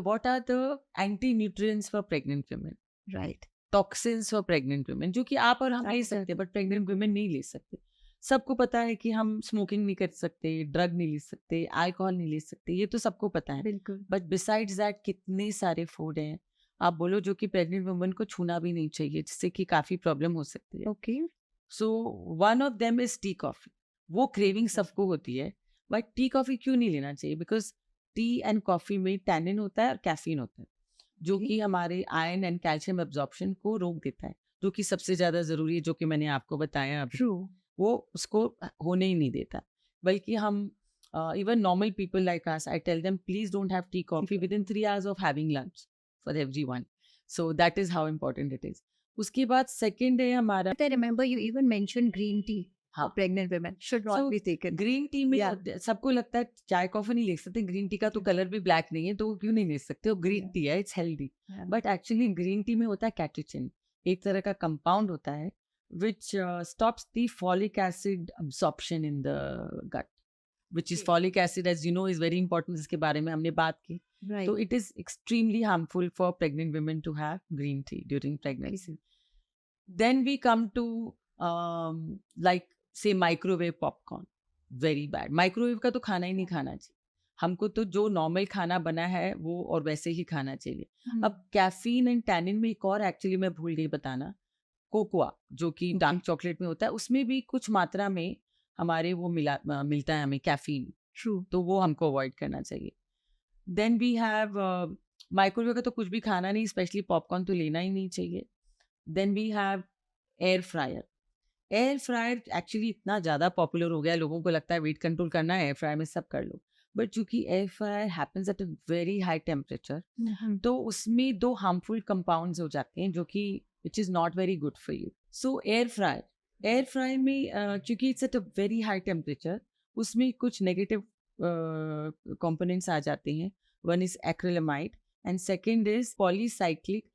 what are the anti-nutrients for pregnant women? Right. Toxins for pregnant women, जो कि आप और हम ले सकते हैं बट प्रेग्नेंट वुमेन नहीं ले सकते. सबको पता है कि हम स्मोकिंग नहीं कर सकते, ड्रग नहीं ले सकते, अल्कोहल नहीं ले सकते, ये तो सबको पता है. बिल्कुल. बट बिसाइड्स दैट कितने सारे फूड हैं आप बोलो जो कि प्रेग्नेंट वुमेन को छूना भी नहीं चाहिए, जिससे कि काफी प्रॉब्लम हो सकती है. Okay. So one of them is tea coffee. वो क्रेविंग सबको होती है, बट टी कॉफी क्यों नहीं लेना चाहिए? बिकॉज टी एंड कॉफी में टैनिन होता है और कैफीन होता है, जो कि हमारे आयरन एंड कैल्शियम एब्जॉर्प्शन को रोक देता है, जो कि सबसे ज्यादा जरूरी है, जो कि मैंने आपको बताया अभी. वो उसको होने ही नहीं देता. बल्कि हम even normal people like us, I tell them please don't have tea coffee within 3 hours of having lunch for everyone. So that is how important it is. उसके बाद सेकेंड है हमारा, I remember you even mentioned green tea. हाँ. Pregnant women should not So, be taken. Green tea में सबको लगता है चाय कॉफी नहीं ले सकते, ग्रीन टी का तो कलर भी ब्लैक नहीं है तो क्यों नहीं ले सकते, वो ग्रीन टी है, it's healthy. But actually green tea में होता है कैटेचिन, एक तरह का कंपाउंड होता है which stops the folic acid absorption in the gut, which is folic acid, as you know, is very important, जिसके बारे में हमने बात की. Right. So it is extremely harmful for pregnant women to have green tea during pregnancy. Then we come to like say microwave popcorn, very bad. Microwave का तो खाना ही नहीं खाना चाहिए. हमको तो जो नॉर्मल खाना बना है वो और वैसे ही खाना चाहिए. अब कैफीन एंड टैनिन में एक और एक्चुअली मैं भूल गई बताना, कोकोआ जो कि डार्क चॉकलेट में होता है, उसमें भी कुछ मात्रा में हमारे वो मिलता है हमें कैफीन. True. तो वो हमको अवॉइड करना चाहिए. देन वी हैव माइक्रोवेव का तो कुछ भी खाना नहीं, स्पेशली पॉपकॉर्न तो लेना ही नहीं चाहिए. Then we have air fryer. Air fryer actually इतना ज़्यादा पॉपुलर हो गया, लोगों को लगता है वेट कंट्रोल करना है एयर फ्रायर में सब कर लो. बट चूंकि air fryer happens at a very high temperature, तो उसमें 2 हार्मफुल कंपाउंड्स हो जाते हैं जो कि which is not very good for you. So air fryer में क्योंकि it's at a very high temperature, उसमें कुछ नेगेटिव कंपोनेंट्स आ जाते हैं. One is acrylamide and second is polycyclic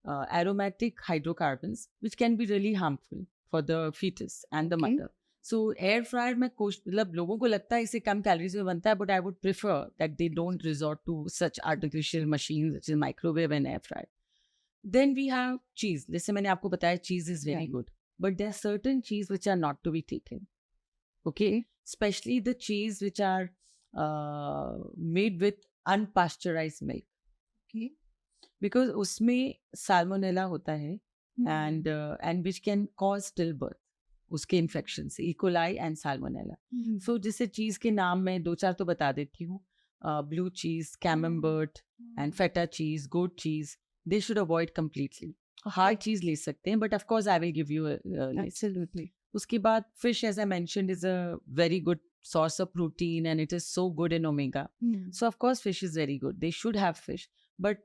aromatic hydrocarbons, which can be really harmful for the fetus and the mother. So air fryer में मतलब लोगों को लगता है इसे कम कैलोरीज में बनता है, but I would prefer that they don't resort to such artificial machines which is microwave and air fryer. Then we have cheese. जैसे मैंने आपको बताया cheese is very good, but there are certain cheese which are not to be taken. Okay, especially the cheese which are made with unpasteurized milk. Okay. Because उसमें salmonella होता है and which can cause stillbirth, उसके infection से, E coli and salmonella. सो जैसे चीज के नाम में 2-4 तो बता देती हूँ. ब्लू चीज, कैमम्बर्ट and feta cheese, goat cheese, they should avoid completely. Hard cheese ले सकते हैं, but of course I will give you Absolutely. उसके बाद fish, as I mentioned, is a very good source of protein and it is so good in omega. So of course fish is very good, they should have fish, but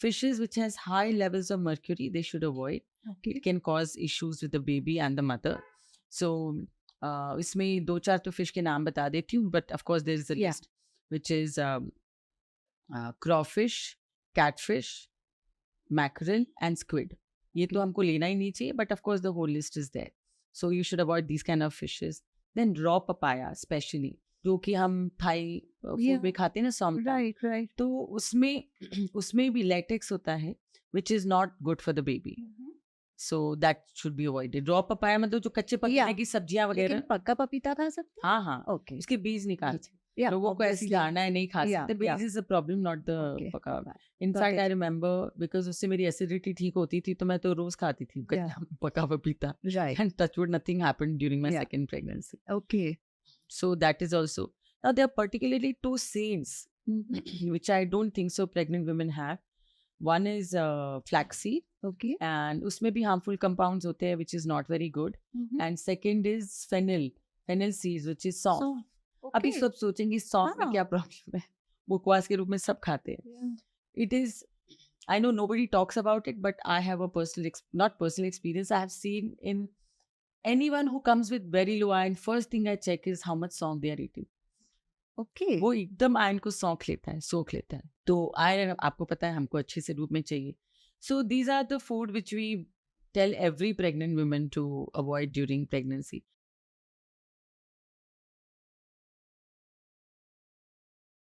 fishes which has high levels of mercury they should avoid. It can cause issues with the baby and the mother. So इसमें 2-4 तो fish के नाम बता देती हूँ, but of course there is a list which is crawfish, catfish, mackerel and squid. ये तो हमको लेना ही नहीं चाहिए, but of course the whole list is there. So you should avoid these kind of fishes. Then raw papaya especially, जो कि हम थाई फूड में खाते हैं ना, सॉम्टा. Right. तो उसमें भी लेटेक्स होता है which is not good for the baby. So that should be avoided. Raw papaya मतलब जो कच्चे पपीते की सब्जियां वगैरह. पक्का पपीता खा सकते हैं? हाँ. Okay. इसके बीज निकालते. लोगों को ऐसी धारणा है नहीं खा सकते. Bees is a problem, not the पका. In fact, I remember because उससे मेरी एसिडिटी ठीक होती थी, तो मैं तो रोज खाती थी पका पपीता. Right. And touch wood, nothing happened during my second pregnancy. Okay. So that is also. Now there are particularly 2 scenes which I don't think so pregnant women have. One is flaxseed. Okay. And उसमें भी harmful compounds होते हैं which is not very good. And second is fennel seeds which is सौंफ. अभी सब सोचेंगे सौंफ में क्या प्रॉब्लम है, बुकवास के रूप में सब खाते हैं. It is, I know nobody talks about it, but I have a not personal experience. I have seen in anyone who comes with very low iron, first thing I check is how much सौंफ they are eating. Okay. वो एकदम iron को सोख लेता है. तो iron आपको पता है हमको अच्छे से रूप में चाहिए. So these are the food which we tell every pregnant woman to avoid during pregnancy.